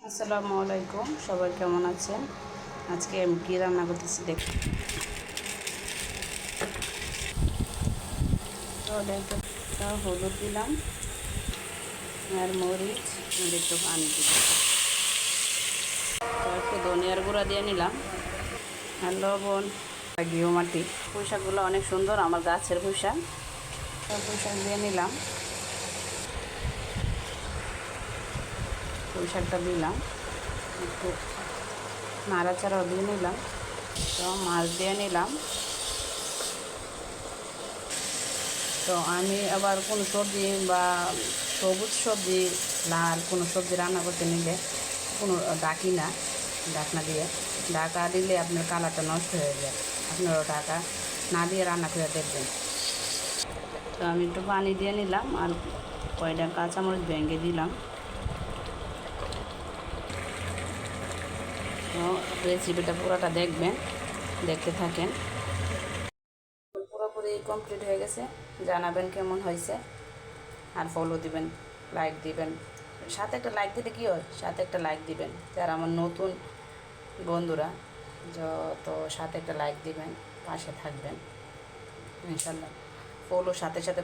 আসসালামু আলাইকুম, সবাই কেমন আছেন? আজকে আমি কী রান্না করতেছি দেখুন। তো হলুদ দিলাম আর মরিচ আর একটু পানি দিলাম, তো একটু ধনিয়ার গুঁড়া দিয়ে নিলাম আর লবণ, ঘিও মাটি। পুঁইশাকগুলো অনেক সুন্দর, আমার গাছের পুঁইশাক। পুঁইশাক দিয়ে নিলাম, পুঁইশাকটা দিলাম, একটু নাড়াচাড়াও দিয়ে নিলাম, তো মাছ দিয়ে নিলাম। তো আমি আবার কোনো সবজি বা সবুজ সবজি, লাল কোনো সবজি রান্না করতে নিলে কোনো ডাকি না, ঢাকনা দিয়ে। ঢাকা দিলে আপনার কালারটা নষ্ট হয়ে যায়। আপনারও ঢাকা না দিয়ে রান্না করে দেখবেন। তো আমি একটু পানি দিয়ে নিলাম আর কয়টা কাঁচামরিচ ভেঙে দিলাম। তো রেসিপিটা পুরোটা দেখবেন, দেখতে থাকেন। পুরোপুরি কমপ্লিট হয়ে গেছে, জানাবেন কেমন হয়েছে আর ফলো দিবেন, লাইক দিবেন। সাথে একটা লাইক দিলে কী হয়, সাথে একটা লাইক দিবেন যারা আমার নতুন বন্ধুরা, তো সাথে একটা লাইক দিবেন, পাশে থাকবেন ইনশাল্লাহ। ফলো সাথে সাথে